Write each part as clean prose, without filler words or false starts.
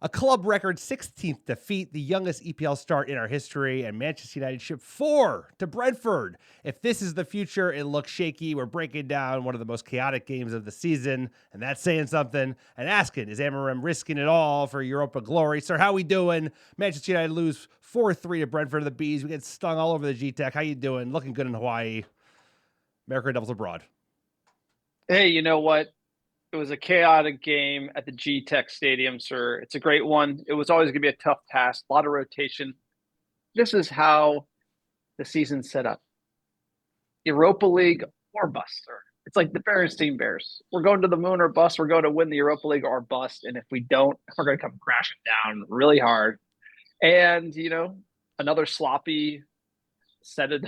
A club record 16th defeat, the youngest EPL start in our history, and Manchester United shipped 4 to Brentford. If this is the future, it looks shaky. We're breaking down one of the most chaotic games of the season, and that's saying something. And asking, is Amorim risking it all for Europa glory? Sir, how we doing? Manchester United lose 4-3 to Brentford. The Bees. We get stung all over the G-Tech. How you doing? Looking good in Hawaii. American Red Devils abroad. Hey, you know what? It was a chaotic game at the G-Tech Stadium, sir. It's a great one. It was always going to be a tough task, a lot of rotation. This is how the season's set up. Europa League or bust, sir. It's like the Berenstein Bears. We're going to the moon or bust. We're going to win the Europa League or bust. And if we don't, we're going to come crashing down really hard. And, another sloppy set of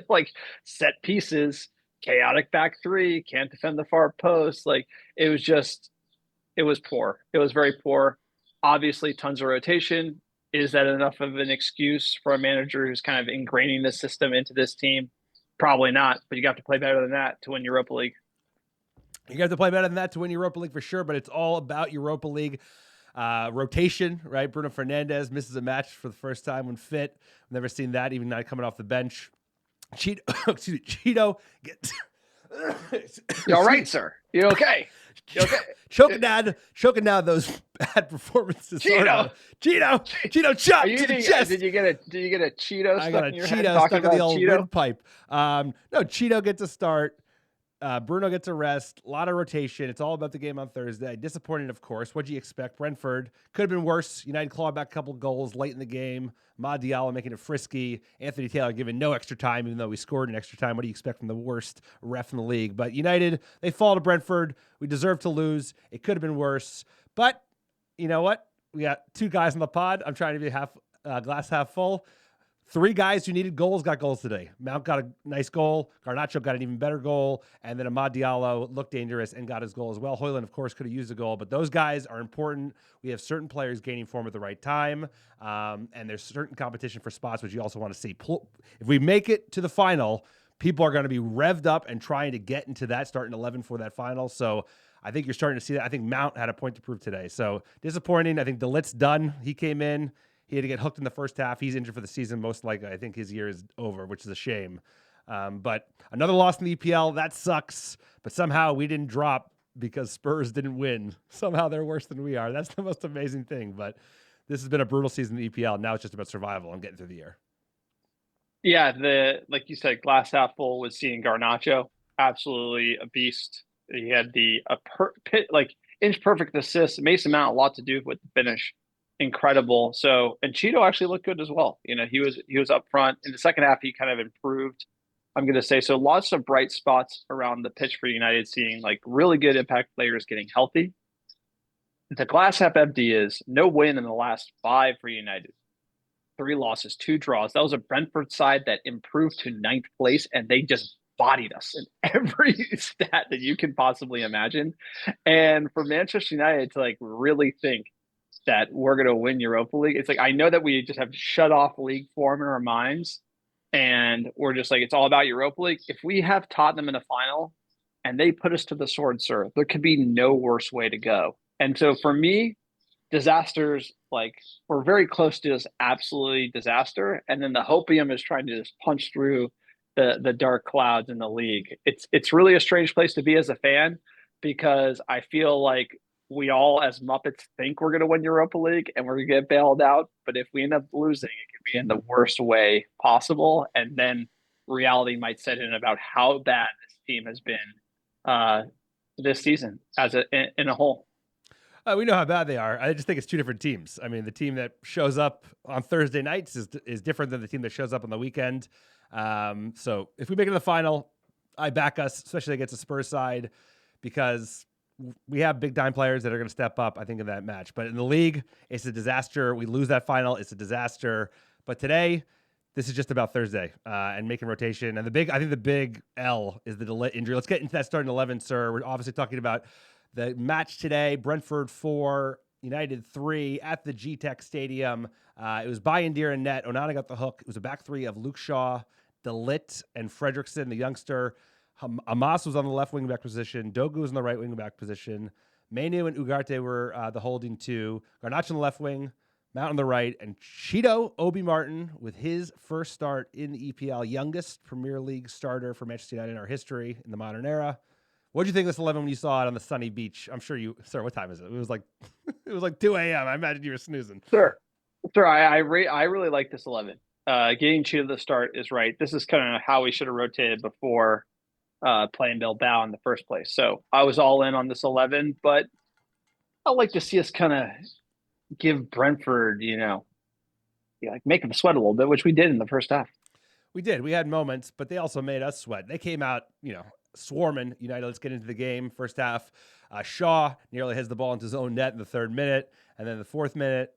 like set pieces, chaotic back three, can't defend the far post. Like it was poor. It was very poor. Obviously, tons of rotation. Is that enough of an excuse for a manager who's kind of ingraining the system into this team? Probably not, but you got to play better than that to win Europa League. You have to play better than that to win Europa League for sure, but it's all about Europa League. Rotation, right? Bruno Fernandes misses a match for the first time when fit. I've never seen that, even not coming off the bench. Chido gets... You all right, sir? You okay? You okay? Choking down those bad performances. Chido, shot to the chest. Did you get a Cheeto? I got a Cheeto stuck in the old windpipe. No, Cheeto gets a start. Bruno gets a rest. A lot of rotation. It's all about the game on Thursday. Disappointing, of course. What'd you expect? Brentford could have been worse. United clawed back a couple goals late in the game. Diallo making it frisky. Anthony Taylor given no extra time, even though we scored an extra time. What do you expect from the worst ref in the league? But United, they fall to Brentford. We deserve to lose. It could have been worse. But you know what? We got 2 guys on the pod. I'm trying to be glass half full. 3 guys who needed goals got goals today. Mount got a nice goal. Garnacho got an even better goal. And then Amad Diallo looked dangerous and got his goal as well. Højlund, of course, could have used a goal. But those guys are important. We have certain players gaining form at the right time. And there's certain competition for spots, which you also want to see. If we make it to the final, people are going to be revved up and trying to get into that starting 11 for that final. So I think you're starting to see that. I think Mount had a point to prove today. So disappointing. I think Ligt's done. He came in. He had to get hooked in the first half. He's injured for the season. Most likely, I think his year is over, which is a shame. But another loss in the EPL, that sucks. But somehow we didn't drop because Spurs didn't win. Somehow they're worse than we are. That's the most amazing thing. But this has been a brutal season in the EPL. Now it's just about survival and getting through the year. Yeah, like you said, glass half full was seeing Garnacho. Absolutely a beast. He had inch perfect assist. Mason Mount a lot to do with the finish. Incredible. So, and Chido actually looked good as well. He was up front in the second half. He kind of improved. I'm going to say so. Lots of bright spots around the pitch for United, seeing like really good impact players getting healthy. The glass half empty is no win in the last 5 for United. 3 losses, 2 draws. That was a Brentford side that improved to 9th place, and they just bodied us in every stat that you can possibly imagine. And for Manchester United to like really think that we're going to win Europa League. It's like, I know that we just have to shut off league form in our minds. And we're just like, it's all about Europa League. If we have Tottenham in the final and they put us to the sword, sir, there could be no worse way to go. And so for me, disasters, like we're very close to this absolutely disaster. And then the hopium is trying to just punch through the dark clouds in the league. It's really a strange place to be as a fan, because I feel like we all as Muppets think we're going to win Europa League and we're going to get bailed out. But if we end up losing, it could be in the worst way possible. And then reality might set in about how bad this team has been this season in a whole. We know how bad they are. I just think it's 2 different teams. I mean, the team that shows up on Thursday nights is different than the team that shows up on the weekend. So if we make it to the final, I back us, especially against the Spurs side, because we have big time players that are going to step up, I think, in that match. But in the league, it's a disaster. We lose that final, it's a disaster. But today, this is just about Thursday and making rotation. And I think the big L is the Ligt injury. Let's get into that starting 11, sir. We're obviously talking about the match today. Brentford 4, United 3 at the G-Tech Stadium. It was Bayindir and net. Onana got the hook. It was a back 3 of Luke Shaw, Ligt, and Fredrickson, the youngster. Hamas was on the left wing back position. Dogu was in the right wing back position. Manu and Ugarte were the holding two. Garnacho on the left wing, Mount on the right, and Chido Obi Martin with his first start in the EPL, youngest Premier League starter for Manchester United in our history in the modern era. What did you think of this 11 when you saw it on the sunny beach? I'm sure you, sir. What time is it? It was like 2 a.m. I imagine you were snoozing. Sure. I really like this 11. Getting Chido to the start is right. This is kind of how we should have rotated before playing Bilbao in the first place. So I was all in on this 11, but I'd like to see us kind of give Brentford, make them sweat a little bit, which we did in the first half. We did. We had moments, but they also made us sweat. They came out, swarming United. Let's get into the game. First half, Shaw nearly has the ball into his own net in the 3rd minute. And then the 4th minute,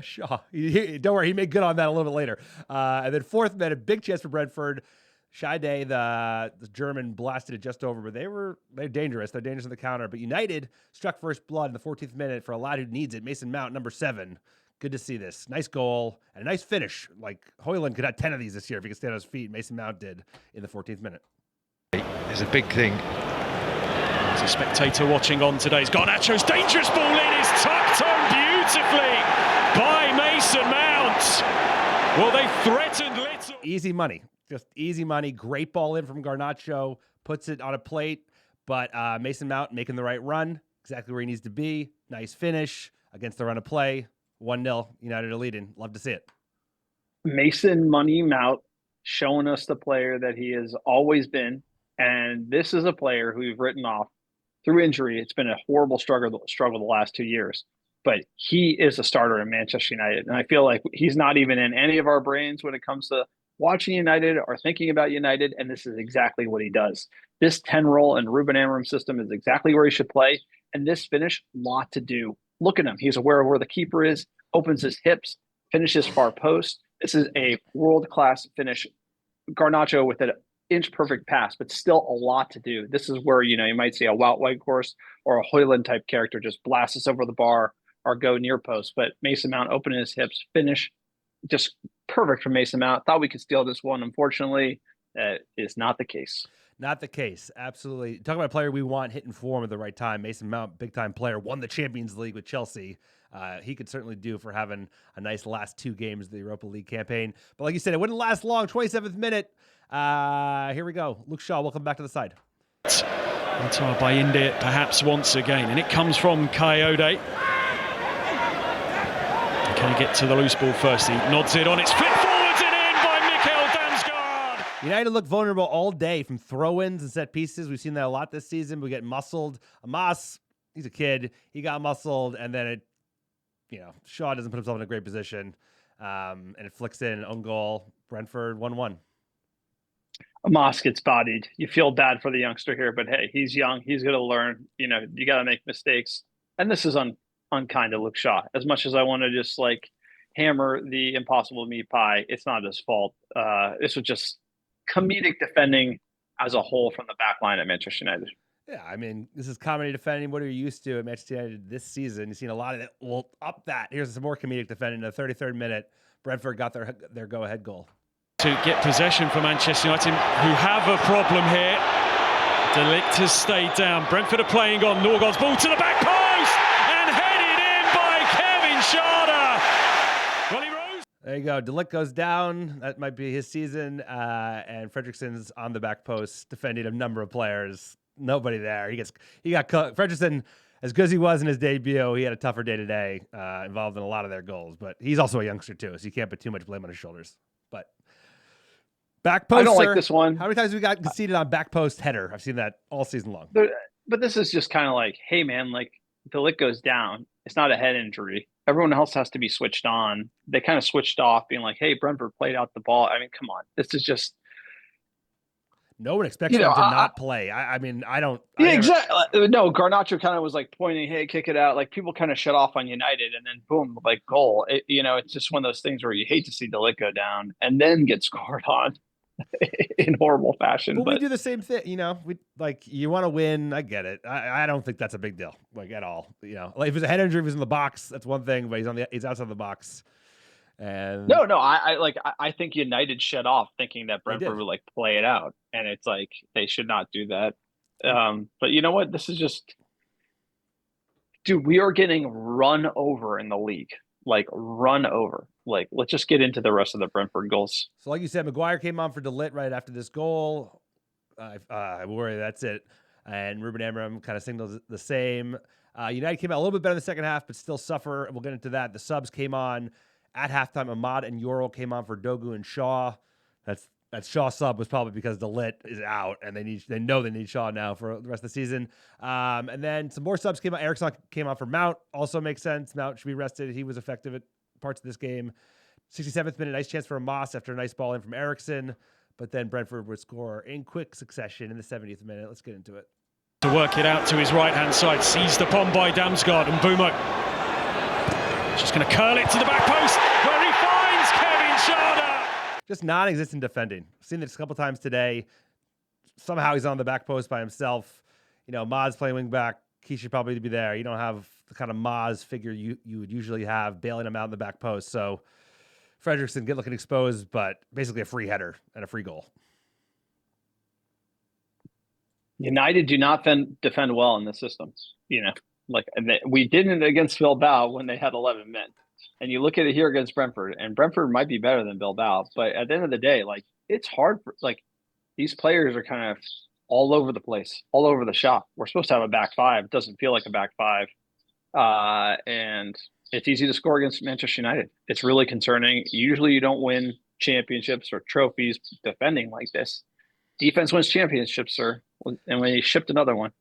Shaw, don't worry, he made good on that a little bit later. And then 4th minute, big chance for Brentford. Schade, the German, blasted it just over, but they're dangerous. They're dangerous on the counter. But United struck first blood in the 14th minute for a lad who needs it. Mason Mount, number 7. Good to see this. Nice goal and a nice finish. Like Højlund could have 10 of these this year if he could stand on his feet. Mason Mount did in the 14th minute. It's a big thing. As a spectator watching on today's Garnacho's dangerous ball in is tucked on beautifully by Mason Mount. Well, they threatened little. Easy money. Just easy money. Great ball in from Garnacho. Puts it on a plate. But Mason Mount making the right run. Exactly where he needs to be. Nice finish against the run of play. 1-0. United are leading. Love to see it. Mason Money Mount showing us the player that he has always been. And this is a player who we've written off through injury. It's been a horrible struggle the last 2 years. But he is a starter in Manchester United. And I feel like he's not even in any of our brains when it comes to watching United or thinking about United. And this is exactly what he does. This 10 role in Ruben Amorim system is exactly where he should play. And this finish, lot to do. Look at him. He's aware of where the keeper is, opens his hips, finishes far post. This is a world-class finish. Garnacho with an inch-perfect pass, but still a lot to do. This is where, you might see a Wout Weghorst or a Højlund type character just blast us over the bar or go near post. But Mason Mount opening his hips, finish, just perfect for Mason Mount. Thought we could steal this one. Unfortunately, that is not the case. Not the case. Absolutely. Talk about a player we want hitting form at the right time. Mason Mount, big-time player, won the Champions League with Chelsea. He could certainly do for having a nice last 2 games of the Europa League campaign. But like you said, it wouldn't last long. 27th minute. Here we go. Luke Shaw, welcome back to the side. By India, perhaps once again. And it comes from Coyote. Can he get to the loose ball first? He nods it on. It's flipped forwards and in by Mikkel Damsgaard. United look vulnerable all day from throw-ins and set pieces. We've seen that a lot this season. We get muscled. Amos, he's a kid. He got muscled, and then Shaw doesn't put himself in a great position, and it flicks in, own goal. Brentford 1-1. Amos gets bodied. You feel bad for the youngster here, but hey, he's young. He's going to learn. You got to make mistakes. And this is unkind to Luke Shaw. As much as I want to just hammer the impossible meat pie, it's not his fault. This was just comedic defending as a whole from the back line at Manchester United. Yeah, I mean, this is comedy defending. What are you used to at Manchester United this season? You've seen a lot of that. Well, up that. Here's some more comedic defending. In the 33rd minute, Brentford got their go-ahead goal. To get possession for Manchester United, who have a problem here. Ligt has stayed down. Brentford are playing on. Norgard's ball to the back post and headed in by Kevin Schade. Well, he rose. There you go. Ligt goes down. That might be his season. And Fredriksen's on the back post defending a number of players. Nobody there. He got cooked. Fredricksen, as good as he was in his debut, he had a tougher day today, involved in a lot of their goals. But he's also a youngster too, so you can't put too much blame on his shoulders. But back post. I don't like this one. How many times we got conceded on back post header? I've seen that all season long. But this is just kind of hey man, the Ligt goes down. It's not a head injury. Everyone else has to be switched on. They kind of switched off, being hey, Brentford played out the ball. I mean, come on. This is just. No one expects them to not play. I mean, I don't. Yeah, exactly. No, Garnacho kind of was pointing, hey, kick it out. People kind of shut off on United, and then boom, goal. It's just one of those things where you hate to see Ligt go down and then get scored on in horrible fashion. But we do the same thing. We you want to win. I get it. I don't think that's a big deal, at all. If it's a head injury, if he's in the box, that's one thing. But he's outside the box. And no, I think United shut off thinking that Brentford would play it out, and it's they should not do that. But you know what? This is just Dude, we are getting run over in the league. Like, run over. Like, let's just get into the rest of the Brentford goals. So like you said, Maguire came on for Ligt right after this goal. I worry that's it. And Ruben Amorim kind of signals the same. United came out a little bit better in the second half, but still suffer. We'll get into that. The subs came on at halftime. Ahmad and Yorl came on for Dogu and Shaw. That Shaw sub was probably because the Ligt is out, and they know they need Shaw now for the rest of the season. And then some more subs came on. Eriksson came on for Mount. Also makes sense. Mount should be rested. He was effective at parts of this game. 67th minute, nice chance for a Moss after a nice ball in from Eriksson. But then Brentford would score in quick succession in the 70th minute. Let's get into it. To work it out to his right-hand side, seized upon by Damsgaard, and Bumo just going to curl it to the back post, where he finds Kevin Schade. Just non-existent defending. I've seen this a couple times today. Somehow he's on the back post by himself. You know, Maz playing wing back. He should probably be there. You don't have the kind of Maz figure you would usually have bailing him out in the back post. So Fredrickson looking exposed, but basically a free header and a free goal. United do not defend well in the system. You know, like we didn't against Bilbao when they had 11 men. And you look at it here against Brentford, and Brentford might be better than Bilbao. But at the end of the day, like, it's hard for, like, these players are kind of all over the place, all over the shop. We're supposed to have a back five. It doesn't feel like a back five. And it's easy to score against Manchester United. It's really concerning. Usually you don't win championships or trophies defending like this. Defense wins championships, sir. And we shipped another one.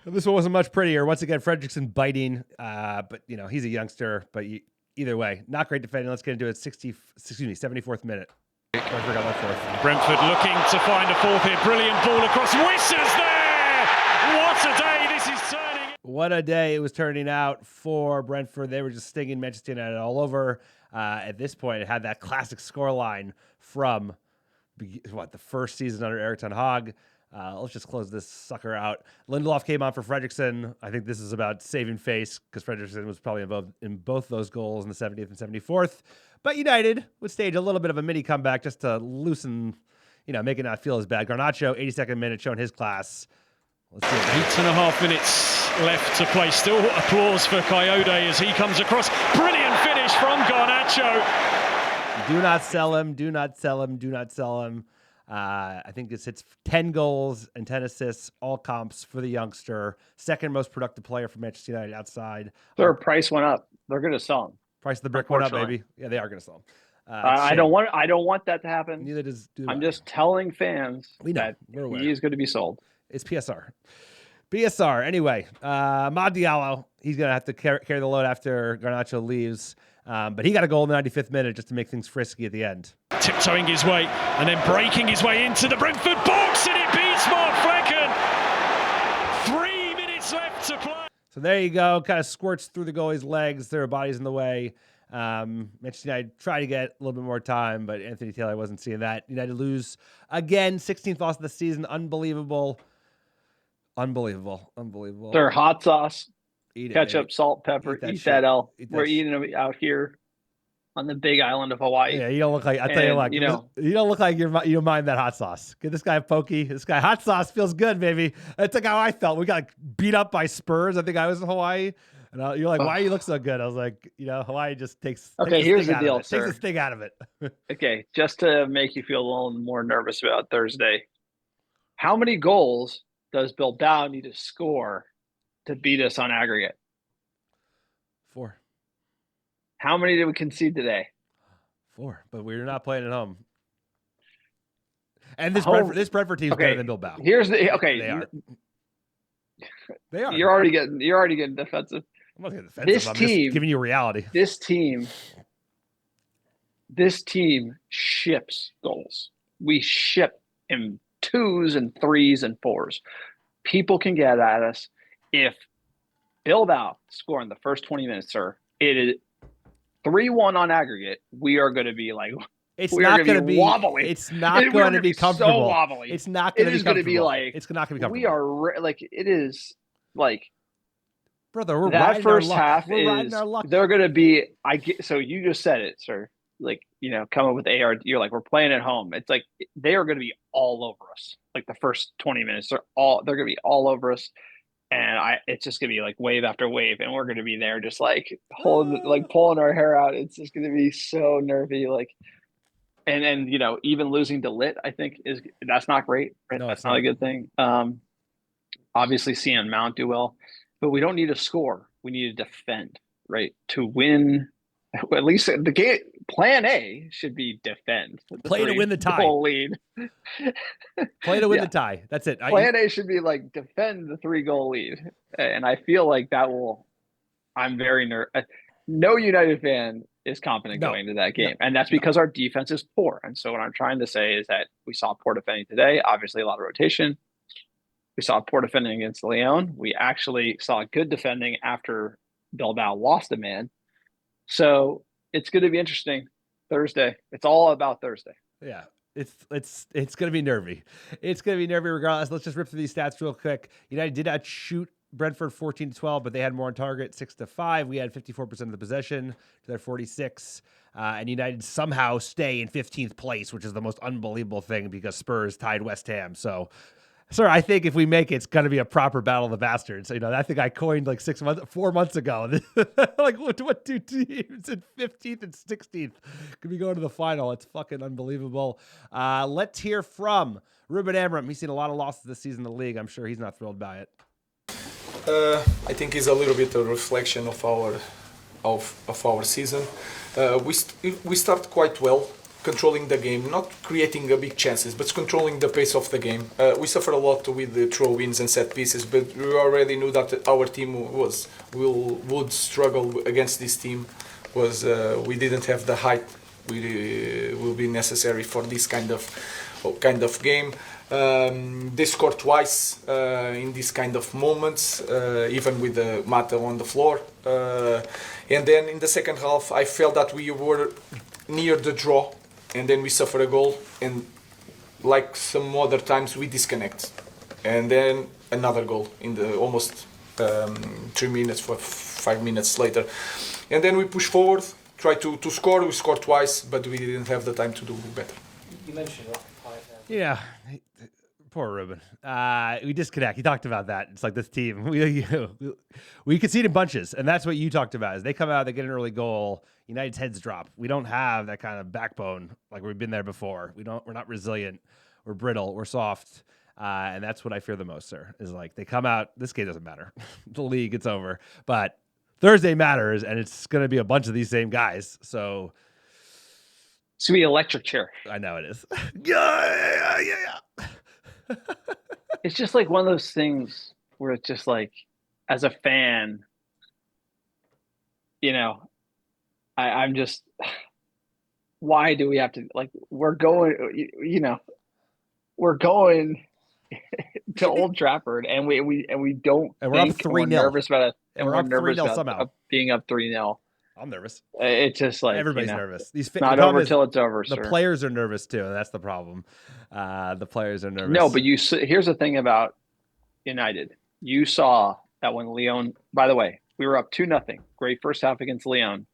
This one wasn't much prettier. Once again, Fredrickson biting, but, you know, he's a youngster. But either way, not great defending. Let's get into it. 74th minute. I forgot my fourth. Brentford looking to find a fourth here. Brilliant ball across. Wissers there! What a day this is turning. What a day it was turning out for Brentford. They were just stinging Manchester United all over. At this point, it had that classic scoreline from the first season under Erik ten Hag. Let's just close this sucker out. Lindelof came on for Fredrickson. I think this is about saving face because Fredrickson was probably involved in both those goals in the 70th and 74th. But United would stage a little bit of a mini comeback just to loosen, you know, make it not feel as bad. Garnacho, 82nd minute, showing his class. Let's see. 8.5 minutes left to play. Still applause for Coyote as he comes across. Brilliant finish from Garnacho. Do not sell him. Do not sell him. Do not sell him. I think this hits 10 goals and 10 assists, all comps for the youngster. Second most productive player for Manchester United outside. Their price went up. They're going to sell him. Price of the brick went up, baby. Yeah, they are going to sell him. I don't want that to happen. Neither does. I'm just telling fans that he is going to be sold. It's PSR. BSR. Anyway, Amad Diallo, he's going to have to carry the load after Garnacho leaves. But he got a goal in the 95th minute just to make things frisky at the end. Tiptoeing his way and then breaking his way into the Brentford box, and it beats Mark Flecken. 3 minutes left to play. So there you go. Kind of squirts through the goalie's legs. Their body's in the way. Manchester United tried to get a little bit more time, but Anthony Taylor wasn't seeing that. United lose again. 16th loss of the season. Unbelievable. Their hot sauce, ketchup, baby. salt, pepper. Eat that L. We're eating them out here on the big island of Hawaii. Yeah, you don't look like, I tell you what, you don't look like you mind that hot sauce. Get this guy a pokey. This guy, hot sauce feels good, baby. That's like how I felt. We got beat up by Spurs. I think I was in Hawaii. And you're like, why do you look so good? I was like, you know, Hawaii just takes. Okay, here's the deal, sir. Takes the sting out of it. Okay, just to make you feel a little more nervous about Thursday, how many goals does Bilbao need to score to beat us on aggregate? 4. How many did we concede today? 4, but we're not playing at home. And this Brentford team is better than Bilbao. Here's the They are. You're already getting defensive. I'm not getting defensive. I'm just giving you reality. This team ships goals. We ship in 2s and 3s and 4s. People can get at us. If Bilbao score in the first 20 minutes, sir, it is 3-1 on aggregate. We are going to be like, it's not going to be wobbly. It's not going to be comfortable. So wobbly. It's not going to be comfortable. It's going to be like, it's not going to be comfortable. We are like, it is like, brother, we're that riding first our luck. half we're riding our luck. They're going to be, so you just said it, sir. Like, you know, come up with AR. You're like, we're playing at home. It's like, they are going to be all over us. Like the first 20 minutes, they're going to be all over us. And it's just gonna be like wave after wave, and we're gonna be there just like pulling our hair out. It's just gonna be so nervy, like, and even losing to Lit, I think that's not great. Right? No, that's not a good thing. Obviously seeing Mount do well, but we don't need to score. We need to defend, right? To win, at least the game. Plan A should be defend. Play to win the tie. Goal lead. Play to win the tie. That's it. Plan A should be like defend the 3-goal lead, and I feel like that will. I'm very nervous. No United fan is confident going into that game, and that's because our defense is poor. And so what I'm trying to say is that we saw poor defending today. Obviously, a lot of rotation. We saw poor defending against Leon. We actually saw good defending after Bilbao lost a man. So it's going to be interesting Thursday. It's all about Thursday. Yeah. It's going to be nervy. It's going to be nervy regardless. Let's just rip through these stats real quick. United did outshoot Brentford 14-12, but they had more on target, 6-5. We had 54% of the possession to their 46. And United somehow stay in 15th place, which is the most unbelievable thing because Spurs tied West Ham. So, sir, I think if we make it, it's going to be a proper battle of the bastards. I think I coined like 4 months ago. Like, what two teams in 15th and 16th could be going to the final? It's fucking unbelievable. Let's hear from Ruben Amorim. He's seen a lot of losses this season in the league. I'm sure he's not thrilled by it. I think it's a little bit a reflection of our season. We start quite well, controlling the game, not creating big chances, but controlling the pace of the game. We suffer a lot with the throw-ins and set pieces, but we already knew that our team would struggle against this team. We didn't have the height will be necessary for this kind of game. They scored twice in this kind of moments, even with the Mata on the floor. And then in the second half, I felt that we were near the draw, and then we suffer a goal, and like some other times we disconnect, and then another goal in the almost 3 minutes, 5 minutes later, and then we push forward, try to score. We scored twice, but we didn't have the time to do better. You mentioned that. Yeah. Poor Ruben. We disconnect. He talked about that. It's like this team. We concede in bunches, and that's what you talked about. Is they come out, they get an early goal, United's heads drop. We don't have that kind of backbone like we've been there before. We're not resilient. We're brittle. We're soft. And that's what I fear the most, sir. Is like they come out. This game doesn't matter. The league, it's over. But Thursday matters, and it's going to be a bunch of these same guys. So it's going to be electric chair. I know it is. Yeah. It's just like one of those things where it's just like, as a fan, I'm just, why do we have to, like, we're going to Old Trafford, and we don't, and we're up 3-0. We're nervous about it, and we're up 3-0 somehow. Being up 3-0. I'm nervous. It's just like everybody's nervous. Not over till it's over. The players are nervous too, and that's the problem. The players are nervous. No, but here's the thing about United. You saw that when Leon. By the way, we were up 2-0. Great first half against Leon.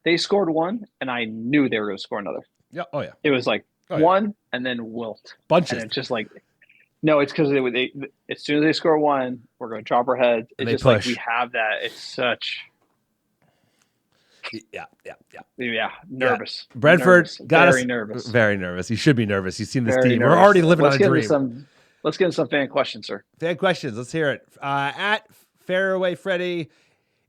They scored one, and I knew they were going to score another. Yeah. Oh yeah. It was like one, and then wilt bunches. And it's just like. No, it's because they as soon as they score one, we're going to drop our heads. It's just push. Like we have that. It's such. Yeah. Nervous. Yeah. Brentford got very nervous. Very nervous. You should be nervous. You've seen this very team. Nervous. We're already living on a dream. Let's get into some fan questions, sir. Fan questions. Let's hear it. At Fairway Freddy,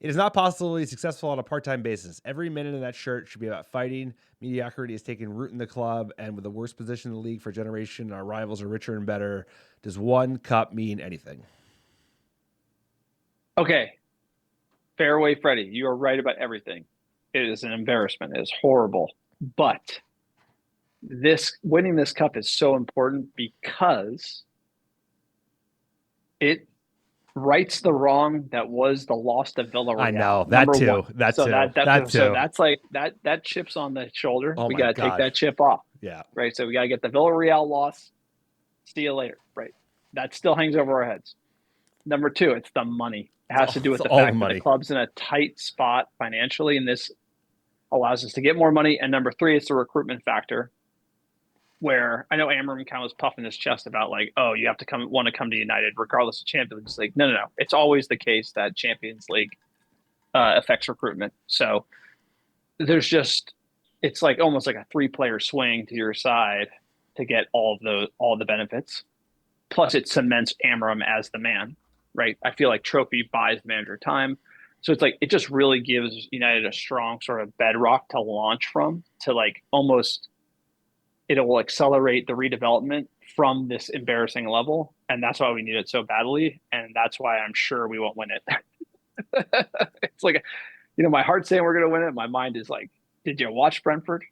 it is not possible to be successful on a part-time basis. Every minute in that shirt should be about fighting. Mediocrity is taking root in the club, and with the worst position in the league for a generation, our rivals are richer and better. Does one cup mean anything? Okay. Fairway Freddy, you are right about everything. It is an embarrassment. It is horrible. But winning this cup is so important because it rights the wrong that was the loss to Villarreal. I know that too. That too. So that's like that chip's on the shoulder. Oh we got to take that chip off. Yeah. Right. So we got to get the Villarreal loss. See you later. Right. That still hangs over our heads. Number two, it's the money. It has to do with the fact that the club's in a tight spot financially, and this allows us to get more money. And number three, it's the recruitment factor. where I know Amorim kind of was puffing his chest about like, oh, you have to want to come to United regardless of Champions League. No. It's always the case that Champions League affects recruitment. So it's like almost like a 3-player swing to your side to get all the benefits. Plus, it cements Amorim as the man, right? I feel like Trophy buys the manager time. So it's like it just really gives United a strong sort of bedrock to launch from, to like almost it will accelerate the redevelopment from this embarrassing level. And that's why we need it so badly. And that's why I'm sure we won't win it. It's like, my heart's saying we're going to win it. My mind is like, did you watch Brentford?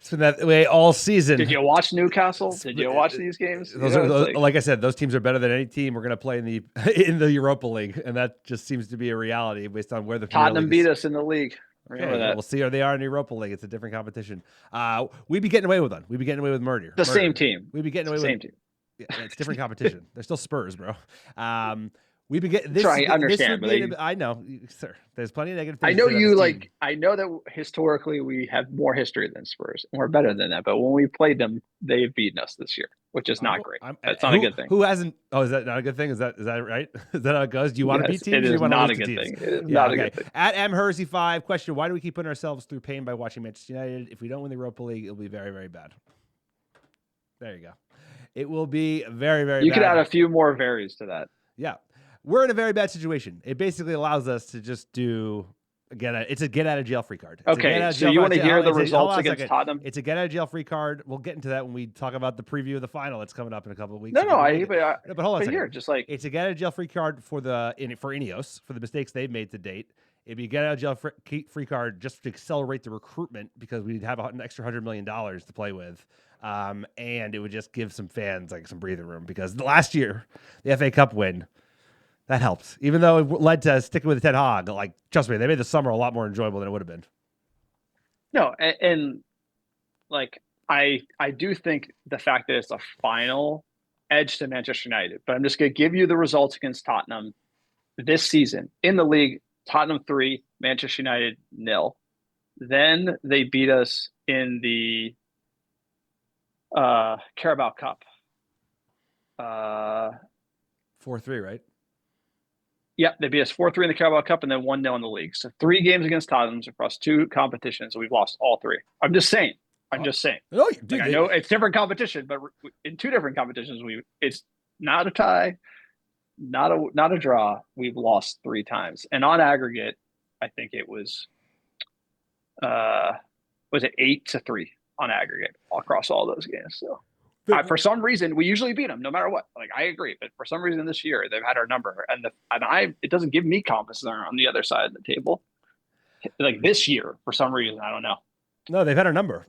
It's been that way all season. Did you watch Newcastle? Did you watch these games? Like I said, those teams are better than any team we're going to play in the Europa League. And that just seems to be a reality based on where the Tottenham beat us in the league. Okay, we'll see how they are in the Europa League. It's a different competition. We'd be getting away with one. We'd be getting away with murder. Same team. We'd be getting away with the same team. Yeah, it's different competition. They're still Spurs, bro. We'd be getting this. I understand, I know, sir. There's plenty of negative I things. know I know that historically we have more history than Spurs, and we're better than that. But when we played them, they've beaten us this year, which is not great. That's not a good thing. Who hasn't? Oh, is that not a good thing? Is that right? Is that how it goes? Do you want to beat teams? It is not a good teams? thing. It is not a good thing. At mhersey5 question: why do we keep putting ourselves through pain by watching Manchester United? If we don't win the Europa League, it'll be very, very bad. There you go. It will be very, very bad. You could add a few more varies to that. Yeah. We're in a very bad situation. It basically allows us to just it's a get out of jail free card. Okay, so you want to hear the results against Tottenham? It's a get out of jail free card. We'll get into that when we talk about the preview of the final that's coming up in a couple of weeks. But hold on a second. Just like it's a get out of jail free card for Ineos for the mistakes they've made to date. It'd be a get out of jail free card just to accelerate the recruitment because we'd have an extra $100 million to play with. And it would just give some fans like some breathing room because last year, the FA Cup win, that helped. Even though it led to sticking with Ten Hag, like, trust me, they made the summer a lot more enjoyable than it would have been. No, and like, I do think the fact that it's a final edge to Manchester United, but I'm just going to give you the results against Tottenham this season. In the league, Tottenham 3, Manchester United 0. Then they beat us in the Carabao Cup. 4-3, right? Yep, they beat us 4-3 in the Carabao Cup and then 1-0 in the league. So 3 games against Tottenham across 2 competitions. We've lost all 3. I'm just saying. No, dude, I know it's different competition, but in 2 different competitions, it's not a tie, not a draw. We've lost 3 times, and on aggregate, I think it was it 8-3 on aggregate across all those games. So. For some reason, we usually beat them no matter what. Like, I agree, but for some reason this year they've had our number, it doesn't give me confidence they're on the other side of the table. Like this year, for some reason, I don't know. No, they've had our number.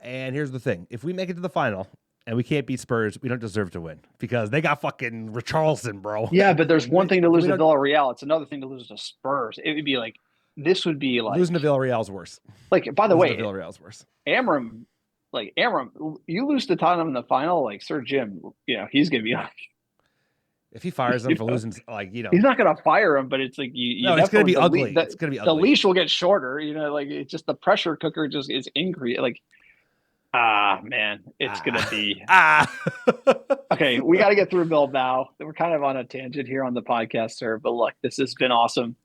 And here's the thing: if we make it to the final and we can't beat Spurs, we don't deserve to win because they got fucking Richarlison, bro. Yeah, but there's one thing to lose to Villarreal; it's another thing to lose to Spurs. It would be like losing to Villarreal's worse. Like, by the way, Villarreal's worse. Amorim, you lose to Tottenham in the final, like Sir Jim, he's gonna be like, if he fires them for losing, he's not gonna fire him, but it's like it's gonna be ugly. It's gonna be ugly. The leash will get shorter, it's just the pressure cooker just is increased. Like, man, it's gonna be okay. We got to get through Bilbao. We're kind of on a tangent here on the podcast, sir. But look, this has been awesome.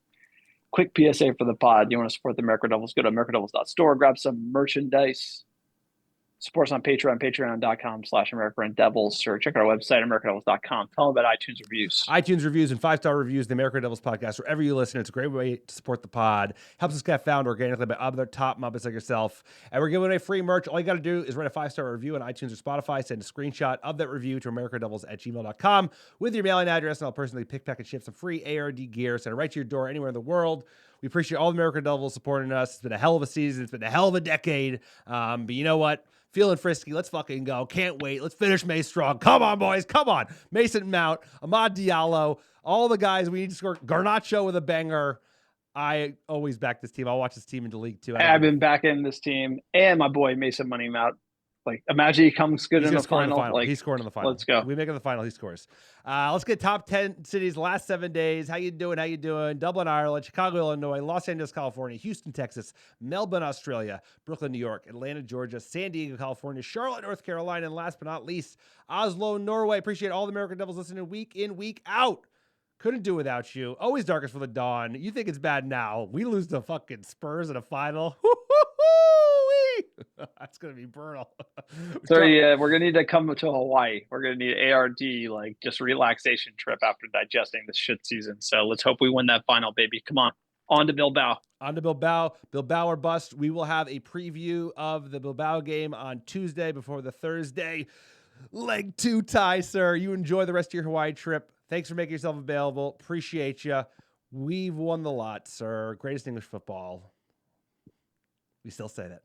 Quick PSA for the pod. You want to support the American Devils? Go to americanrevels.store, grab some merchandise. Support us on Patreon, patreon.com/americanreddevils, or check out our website, americanreddevils.com. Tell them about iTunes reviews. iTunes reviews and 5-star reviews, the American Devils podcast, wherever you listen. It's a great way to support the pod. Helps us get found organically by other top Muppets like yourself. And we're giving away free merch. All you got to do is write a 5-star review on iTunes or Spotify. Send a screenshot of that review to americanreddevils@gmail.com with your mailing address, and I'll personally pick, pack, and ship some free ARD gear. Send it right to your door anywhere in the world. We appreciate all the American Devils supporting us. It's been a hell of a season. It's been a hell of a decade. But you know what? Feeling frisky. Let's fucking go. Can't wait. Let's finish May strong. Come on, boys. Come on. Mason Mount, Ahmad Diallo, all the guys we need to score. Garnacho with a banger. I always back this team. I'll watch this team into League 2. I've been backing this team and my boy Mason Money Mount. Like, imagine he comes good in the final. Like, he's scoring in the final. Let's go. We make it the final. He scores. Let's get top 10 cities last 7 days. How you doing? Dublin, Ireland, Chicago, Illinois, Los Angeles, California, Houston, Texas, Melbourne, Australia, Brooklyn, New York, Atlanta, Georgia, San Diego, California, Charlotte, North Carolina, and last but not least, Oslo, Norway. Appreciate all the American Devils listening week in, week out. Couldn't do without you. Always darkest for the dawn. You think it's bad now. We lose to fucking Spurs in a final. That's going to be brutal. So, yeah, we're going to need to come to Hawaii. We're going to need ARD, like, just relaxation trip after digesting this shit season. So let's hope we win that final, baby. Come on. On to Bilbao. Bilbao or bust. We will have a preview of the Bilbao game on Tuesday before the Thursday leg 2 tie, sir. You enjoy the rest of your Hawaii trip. Thanks for making yourself available. Appreciate you. We've won the lot, sir. Greatest English football. We still say that.